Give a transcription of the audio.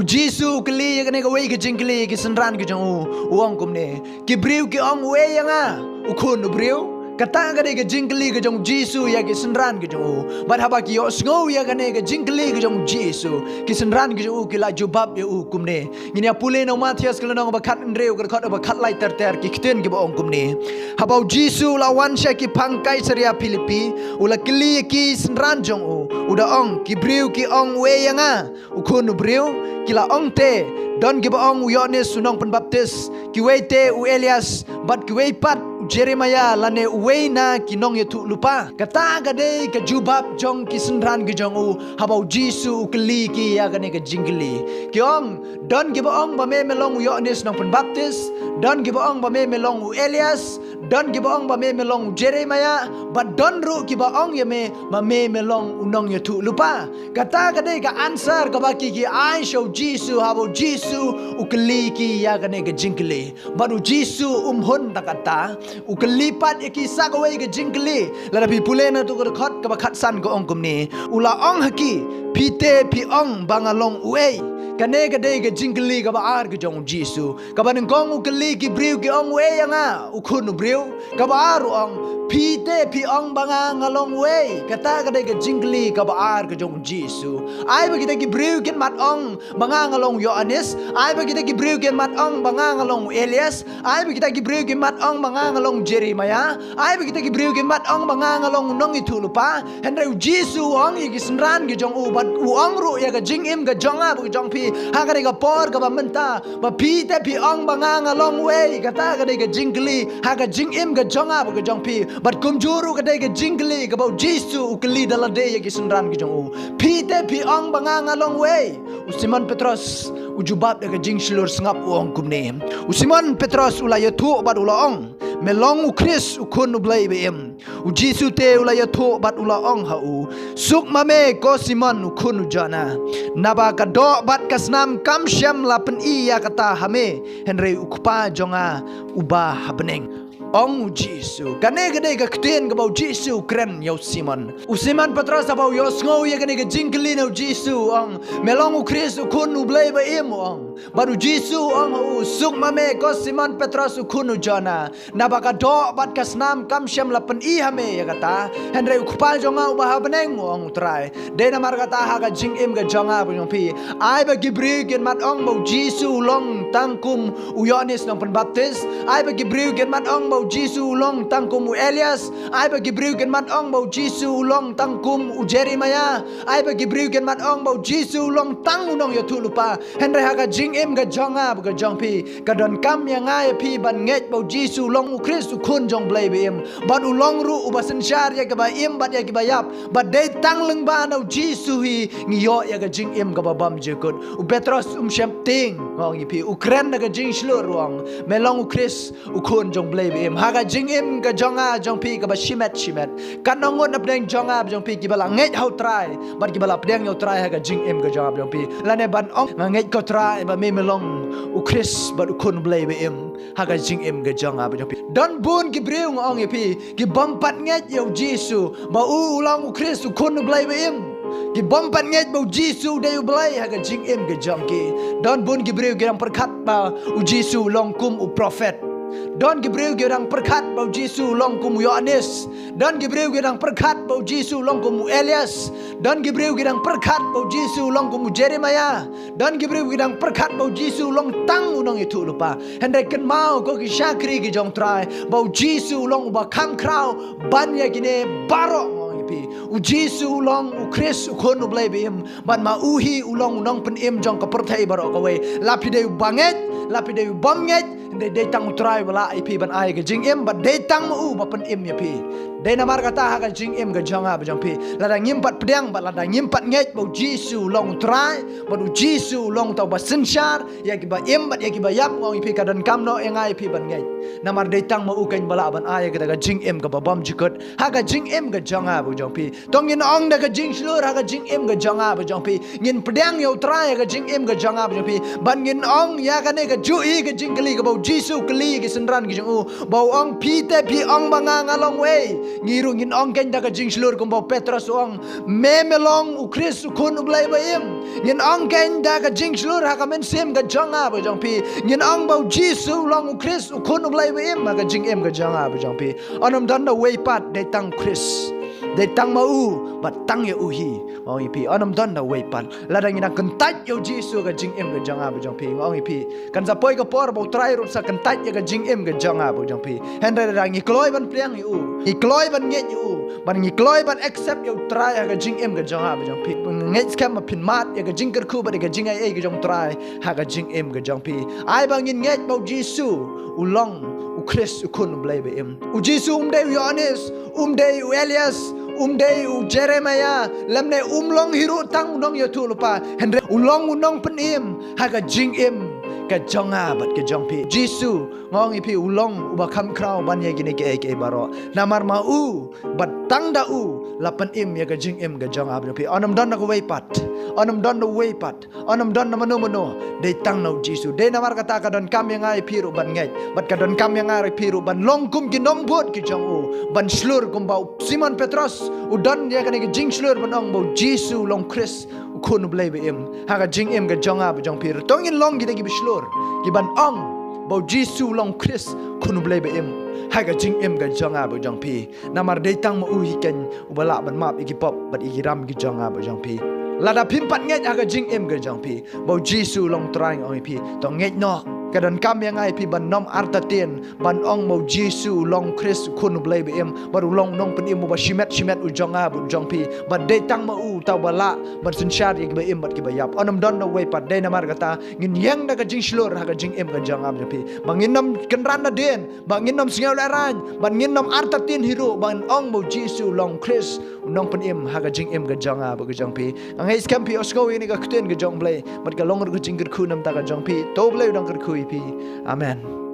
Jisu keli ya kene ka wei ka jingkeli ki senran ki jong uang kumne ki briu ki ong wei yang ukun briu kata kene ka jingkeli ka jong Jisu ya ki senran ki jong bat haba ki yo sngo ya kene ka jingkeli ka jong Jisu ki senran ki jong ki la jubab ya kumne ngini apule no Matias kala no bakat ndreu ka khot bakat lai ter ki kiten ki ba ong kumne haba Jisu la wan sha ki pangkai seria Filipi ula keli ki senran jong uda ong ki briu ki ong wei yang ukun briu kila ong te don giba ong Yohanes sunong penbaptis kiwei te u Elias bat kiwei pat Jeremiah lane uwei na kinong yetu lupa kata gade ka jubab jong kisenran ki jong habau Jisu keli ki ya gane ka jingli ki ong don giba ong ba me melong Yohanes nong penbaptis don giba ong ba me melong u Elias don giba ong ba me melong Jeremiah bat don ru giba ong ye me ba me melong unong yetu lupa kata gade ka answer ka baki ki I show Jisu habau Jisu ukeli ki ya gane ka jingli baru Jisu hun takata ukelipat ikisa kawai ke jingkeli larabi pulena tu kerkhot ke bakhat san ko ong kumni ula ong haki pite pi ong bangalong uei kane kade ke jingkeli ka baar ke jong Jisu ka ban kong ukeli ki briu ki ong uei anga ukun briu ka baar ong pite pi ong bangalong uei kata kade ke jingkeli ka baar ke jong Jisu ai bagi ki briu kin mat ong bangalong Yohanes ai bagi ki briu kin mat ong bangalong Elias ai bagi ki briu kin mat ong bangalong Jeremiah ai bagi ki briu kin mat ong bangalong nong itu lupa hendra Jisu ong iki senran ki jong u bat u ong ru ya ka jing im ka jonga bu jong pi ha ka ka por ka ba menta ba pi te pi ong bangalong wei kata ka ka jingkeli ha ka jing im ka jonga bu ka jong pi bat kum juru ka ka jingkeli ka ba Jisu ukeli dalade ya ki senran ki jong u pi te pi ong bangalong wei Simon Petrus ujubab ka jing slur sengap ong kumne Simon Petrus ulaya tu bat ulaong melong u Chris ukun ublai bem u Jisu te ulaya tu bat ulaong hau suk mame ko Simon ukun jana naba ka do bat kasnam kam syam lapen iya kata hame henry ukpa jonga uba habeneng ong Jisu kane gade ka kten ka bau Jisu kren yo Simon Petrus abau yo sngo ye gane ka jingkeli no Jisu ong melong u Chris ukun ublai ba im ong baru Jisu ong suk mame ko Simon Petrus ukun jana nabaka do bat kasnam kam syam lapen i hame ya kata henry ukpal jonga uba beneng ong trai de na mar kata ha ka jing im ka jonga bu pi ai ba gibri gen mat ong bau Jisu long tangkum u Yohanes nong penbaptis ai ba gibri gen mat ong bau Jisu long tangkum u Elias ai ba gibri gen mat ong bau Jisu long tangkum u Jeremiah ai ba gibri gen mat ong bau Jisu long tang unong yo tu lupa henry ha ka jing im ka jonga bu ka jong pi ka don kam ya ngai pi ban nget bau Jisu long u Chris kun jong blai bem ban u long ru u basen syar ya ka ba im bat ya ki ba yap bat de tang leng ba no Jisu hi ngiyo ya ka jing im ka ba bam je kut u Petros syam ting ngong pi u kren na ka jing slur ruang melong u Chris u kun jong blai bem ha ka jing im ka jonga jong pi ka ba shimet kan nongot na pdeng jonga jong pi ki bala nget hau trai bat ki bala pdeng yo trai ha ka jing im ka jonga jong pi lane ban ong nget ko trai ba me melong u Chris bat u kun blai bem ha ka jing im ka jonga jong pi don bun ki briu ngong pi ki bompat nget yo Jisu ba u ulang u Chris u kun blai bem ki bompat nget bau Jisu de u blai ha ka jing im ka jong ki don bun ki briu ki rang perkat ba u Jisu long kum u prophet don Gibril gerang perkat bau Jisu long kum Yohanes don Gibril gerang perkat bau Jisu long kum Elias don Gibril gerang perkat bau Jisu long kum Jeremiah don Gibril gerang perkat bau Jisu long tang unong itu lupa hendai ken mau ko ki syakri ki jong trai bau Jisu long ba kam krau ban ya gine barok u Jisu long u Chris u kon u blai bim ban ma uhi ulong unong pen im jong ka perthai barok ka we lapi de banget lapi de bomnget de tang utrai bala ip ban ai ga jing im ba de tang u ba pen im ya pi de na mar kata ha ga jing im ga jonga ba jong pi la da ngim pat pedang ba la da ngim pat nget bau Jisu long utrai ba du Jisu long tau ba sensyar ya ki ba im ba ya ki ba yap ngong ip ka dan kam no yang ai pi ban nget na mar de tang ma u kan bala ban ai ga jing im ga ba bam jikot ha ga jing im ga jonga ba jong pi tong ngin ong da ga jing slur ha ga jing im ga jonga ba jong pi ngin pedang yo utrai ga jing im ga jonga ba jong pi ban ngin ong ya ga ne ga jui ke jing kali ke bau Jisu kali ke senran ke jong bau ong pi te pi ong banga ngalong we ngiru ngin ong ken da ke jing slur ke bau Petrus ong memelong u Chris u kun u blai ba im ngin ong ken da ke jing slur ha ka men sem ke jonga ba jong pi ngin ong bau Jisu long u Chris u kun u blai ba im ka jing em ke jonga ba jong pi onom dan da way pat de tang Chris de tang mau bat tang ye uhi ong ipi onom don na way pan la dang ina kentat yo Jisu ga jing em ga janga ba jong pi ong ipi kan za poi ga por bo trai ru sa kentat ye ga jing em ga janga ba jong pi henre dang i kloi ban pliang yu i kloi ban nge yu ban i kloi ban accept yo trai ga jing em ga janga ba jong pi nge scam ma pin mat ye ga jing ker khu ba ga jing ai ga jong trai ha ga jing em ga jong pi ai bang in nge bo Jisu ulong u Chris u kun blai ba em u Jisu de Yohanes de Elias day u Jeremiah lamne long hiru tang unong yo tu lupa henre ulong unong penim haga jing im ka jonga bat ke jong pi Jisu ngong ipi ulong uba kam krau ban ye gine ke baro namar ma u bat tang da u lapan im ya ka jing im ka jonga bat pi onam don na way pat onam don na way pat onam don na mano de tang no Jisu de namar kata ka don kam yang ai piru ban ngai bat ka don kam yang ai piru ban long kum ki nom bot ki jong u ban slur kum bau Simon Petrus udan ya kan ke jing slur ban ong bau Jisu long Chris kun blai be im ha ka jing im ka jonga ba jong pir tong in long gi de gi slur gi ban ong bau Jisu long Chris kun blai be im ha ka jing im ka jonga ba jong pi namar de tang ma u hi ken ubala ban map igi pop bat igi ram gi jonga ba jong pi lada pim pat nget ha ka jing im ka jong pi bau Jisu long trying ong pi tong nget no kadon kam yang ai pi ban nom artatin ban ong mo Jisu long Chris kun blai be em baru long nong pen im ba shimet u jonga bu jong pi ban de tang ma u taw bala ban sun shar ye be em bat ki ba yap onam don no way pat de namar kata ngin yang da ka jing slur ha ka jing em ka jonga bu pi bangin nom kenran na den bangin nom singaw la ran ban ngin nom artatin hiro ban ong mo Jisu long Chris nong pen im ha ka jing em ka jonga bu ka jong pi ang hais kam pi osko ini ka kten ka jong blai bat ka long ka jing ka khu nam ta ka jong pi to blai dang ka khu pi amen.